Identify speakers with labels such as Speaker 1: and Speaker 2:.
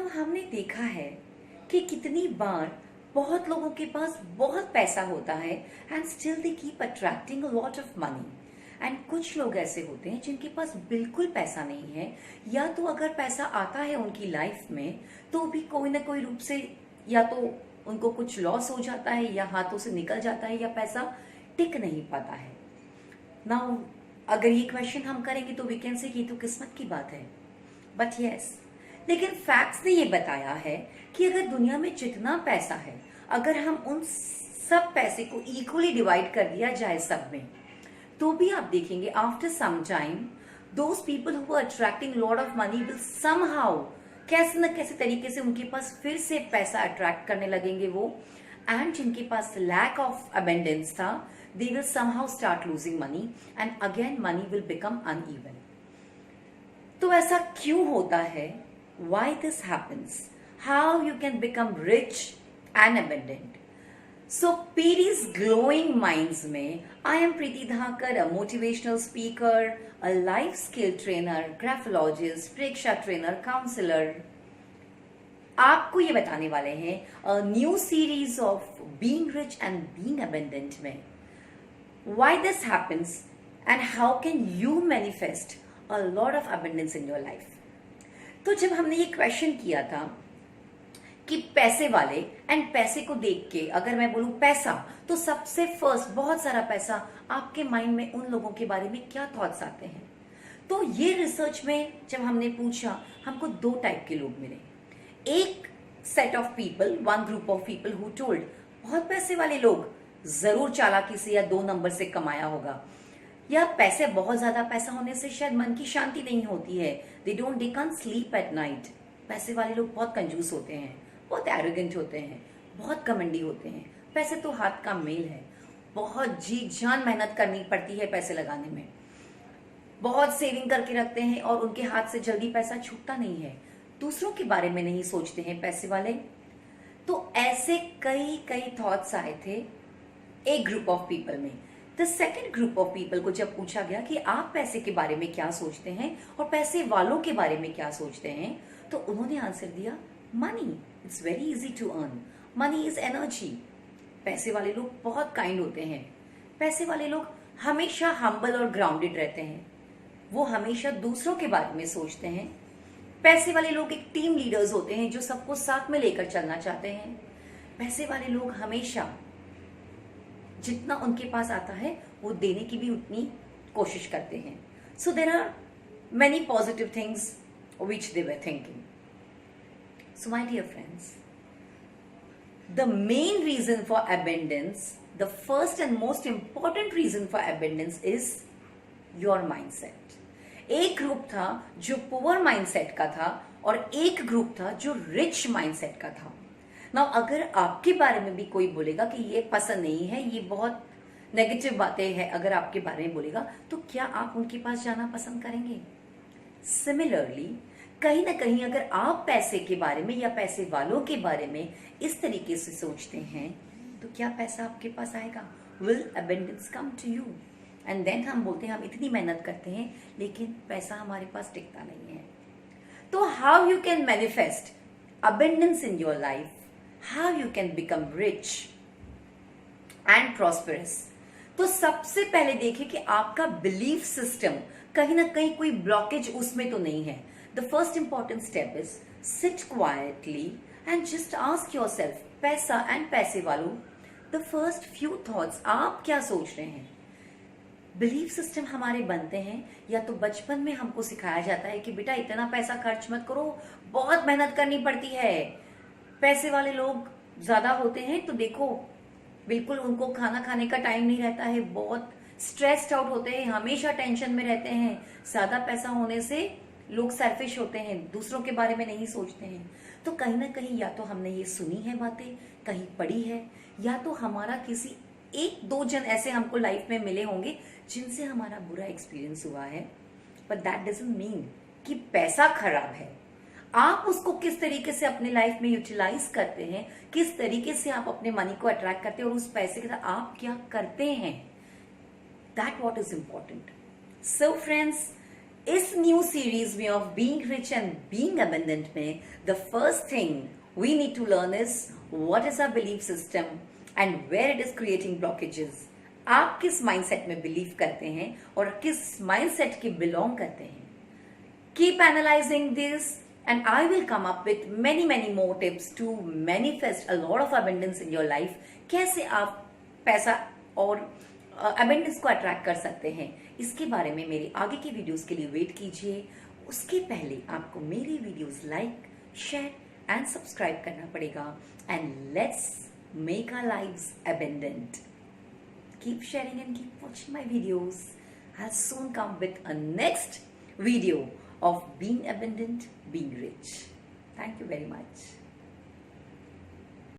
Speaker 1: Now हमने देखा है कि कितनी बार बहुत लोगों के पास बहुत पैसा होता है and still they keep attracting a lot of money. And कुछ लोग ऐसे होते हैं जिनके पास बिल्कुल पैसा नहीं है, या तो अगर पैसा आता है उनकी लाइफ में तो भी कोई ना कोई रूप से या तो उनको कुछ लॉस हो जाता है या हाथों से निकल जाता है या पैसा टिक नहीं पाता है। नाउ अगर ये क्वेश्चन हम करेंगे तो वी कैन से कि तो किस्मत की बात है, बट यस, लेकिन फैक्ट्स ने ये बताया है कि अगर दुनिया में जितना पैसा है, अगर हम उन सब पैसे को इक्वली डिवाइड कर दिया जाए सब में, तो भी आप देखेंगे after some time those people who are attracting lot of money will somehow, कैसे न कैसे तरीके से उनके पास फिर से पैसा अट्रैक्ट करने लगेंगे वो। एंड जिनके पास लैक ऑफ अबेंडेंस था, they will somehow start losing money and again money will become uneven. तो ऐसा क्यों होता है? Why this happens? How you can become rich and abundant? So Piri's glowing minds में I am Preeti Dhakar, a motivational speaker, a life skill trainer, graphologist, Preksha trainer, counselor, आपको ये बताने वाले हैं a new series of being rich and being abundant में why this happens and how can you manifest a lot of abundance in your life। तो जब हमने ये क्वेश्चन किया था कि पैसे वाले एंड पैसे को देख के अगर मैं बोलूं पैसा, तो सबसे फर्स्ट बहुत सारा पैसा आपके माइंड में उन लोगों के बारे में क्या थॉट्स आते हैं? तो ये रिसर्च में जब हमने पूछा, हमको दो टाइप के लोग मिले। एक set of people, one group of people who told बहुत पैसे वाले लोग जरूर चालाकी से या दो नंबर से कमाया होगा, या पैसे बहुत ज्यादा पैसा होने से शायद मन की शांति नहीं होती है, they can't sleep at night. पैसे वाले लोग बहुत कंजूस होते हैं, बहुत एरोगेंट होते हैं, बहुत घमंडी होते हैं। पैसे तो हाथ का मेल है, बहुत जी जान मेहनत करनी पड़ती है पैसे लगाने में, बहुत सेविंग करके रखते हैं और उनके हाथ से जल्दी पैसा छूटता नहीं है। दूसरों के बारे में नहीं सोचते हैं पैसे वाले। तो ऐसे कई कई थॉट्स आए थे एक ग्रुप ऑफ पीपल में। The second group of people को जब पूछा गया कि आप पैसे के बारे में क्या सोचते हैं और पैसे वालों के बारे में क्या सोचते हैं, तो उन्होंने आंसर दिया money, it's very easy to earn, money is energy. पैसे वाले लोग बहुत काइंड होते हैं, पैसे वाले लोग हमेशा हम्बल और ग्राउंडेड रहते हैं, वो हमेशा दूसरों के बारे में सोचते हैं। पैसे वाले लोग एक टीम लीडर्स होते हैं जो सबको साथ में लेकर चलना चाहते हैं। पैसे वाले लोग हमेशा जितना उनके पास आता है वो देने की भी उतनी कोशिश करते हैं। So there are many positive things which they were thinking. So my dear friends, the main reason for abundance, the first and most important reason for abundance is your mindset. एक ग्रुप था जो poor mindset का था और एक group था जो rich mindset का था। नाउ अगर आपके बारे में भी कोई बोलेगा कि ये पसंद नहीं है, ये बहुत नेगेटिव बातें हैं, अगर आपके बारे में बोलेगा, तो क्या आप उनके पास जाना पसंद करेंगे? सिमिलरली कहीं ना कहीं अगर आप पैसे के बारे में या पैसे वालों के बारे में इस तरीके से सोचते हैं, तो क्या पैसा आपके पास आएगा? Will abundance come to you? And then हम बोलते हैं हम इतनी मेहनत करते हैं लेकिन पैसा हमारे पास टिकता नहीं है। तो how you can manifest abundance in your life, how you can become rich and prosperous? तो सबसे पहले देखिए कि आपका बिलीफ सिस्टम कहीं ना कहीं कोई ब्लॉकेज उसमें तो नहीं है। The first important step is sit quietly and just ask yourself, पैसा एंड पैसे वालों, द फर्स्ट फ्यू थॉट्स आप क्या सोच रहे हैं? बिलीफ सिस्टम हमारे बनते हैं या तो बचपन में हमको सिखाया जाता है कि बेटा इतना पैसा खर्च मत करो, बहुत मेहनत करनी पड़ती है। पैसे वाले लोग ज्यादा होते हैं तो देखो बिल्कुल उनको खाना खाने का टाइम नहीं रहता है, बहुत स्ट्रेस्ड आउट होते हैं, हमेशा टेंशन में रहते हैं। ज्यादा पैसा होने से लोग सेल्फिश होते हैं, दूसरों के बारे में नहीं सोचते हैं। तो कहीं ना कहीं या तो हमने ये सुनी है बातें, कहीं पढ़ी है, या तो हमारा किसी एक दो जन ऐसे हमको लाइफ में मिले होंगे जिनसे हमारा बुरा एक्सपीरियंस हुआ है। बट दैट डजंट मीन कि पैसा खराब है। आप उसको किस तरीके से अपने लाइफ में यूटिलाइज करते हैं, किस तरीके से आप अपने मनी को अट्रैक्ट करते हैं और उस पैसे के साथ आप क्या करते हैं, that what is important. So friends, इस न्यू सीरीज में of being rich and being abundant में the first thing we need to learn is what is our belief system and where it is creating blockages. आप किस mindset में believe करते हैं और किस माइंडसेट के बिलोंग करते हैं। Keep analysing this and I will come up with many more tips to manifest a lot of abundance in your life। कैसे आप पैसा और abundance को अट्रैक्ट कर सकते हैं, इसके बारे में मेरे आगे की वीडियोस के लिए वेट कीजिए। उसके पहले आपको मेरी videos like, share and subscribe करना पड़ेगा। And let's make our lives abundant। Keep sharing and keep watching my videos। I'll soon come with a next video of being abundant, being rich. Thank you very much.